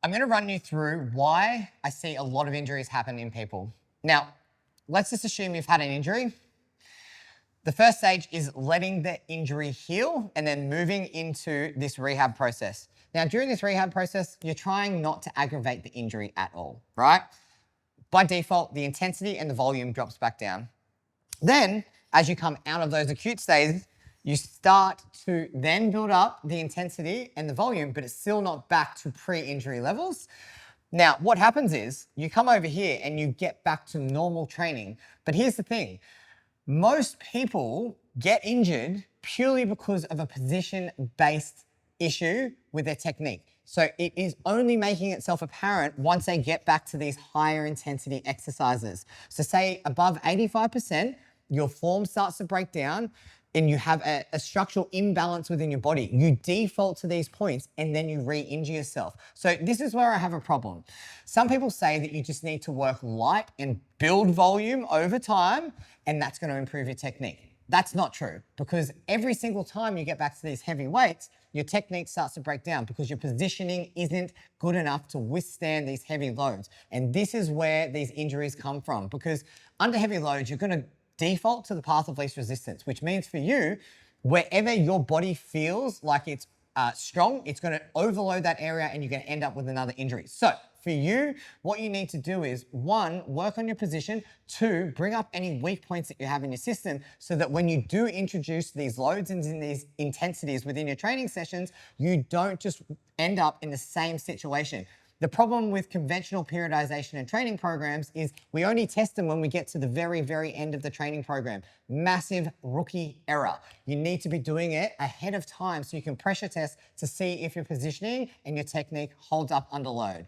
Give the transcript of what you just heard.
I'm going to run you through why I see a lot of injuries happen in people. Now, let's just assume you've had an injury. The first stage is letting the injury heal and then moving into this rehab process. Now, during this rehab process, you're trying not to aggravate the injury at all, right? By default, the intensity and the volume drops back down. Then, as you come out of those acute stages, you start to then build up the intensity and the volume, but it's still not back to pre-injury levels. Now, what happens is you come over here and you get back to normal training. But here's the thing. Most people get injured purely because of a position-based issue with their technique. So it is only making itself apparent once they get back to these higher intensity exercises. So say above 85%, your form starts to break down and you have a structural imbalance within your body. You default to these points and then you re-injure yourself. So this is where I have a problem. Some people say that you just need to work light and build volume over time, and that's going to improve your technique. That's not true, because every single time you get back to these heavy weights, your technique starts to break down because your positioning isn't good enough to withstand these heavy loads. And this is where these injuries come from, because under heavy loads, you're going to default to the path of least resistance, which means for you, wherever your body feels like it's strong, it's going to overload that area and you're going to end up with another injury. So for you, what you need to do is, 1, work on your position. 2, bring up any weak points that you have in your system so that when you do introduce these loads and these intensities within your training sessions, you don't just end up in the same situation. The problem with conventional periodization and training programs is we only test them when we get to the very, very end of the training program. Massive rookie error. You need to be doing it ahead of time so you can pressure test to see if your positioning and your technique holds up under load.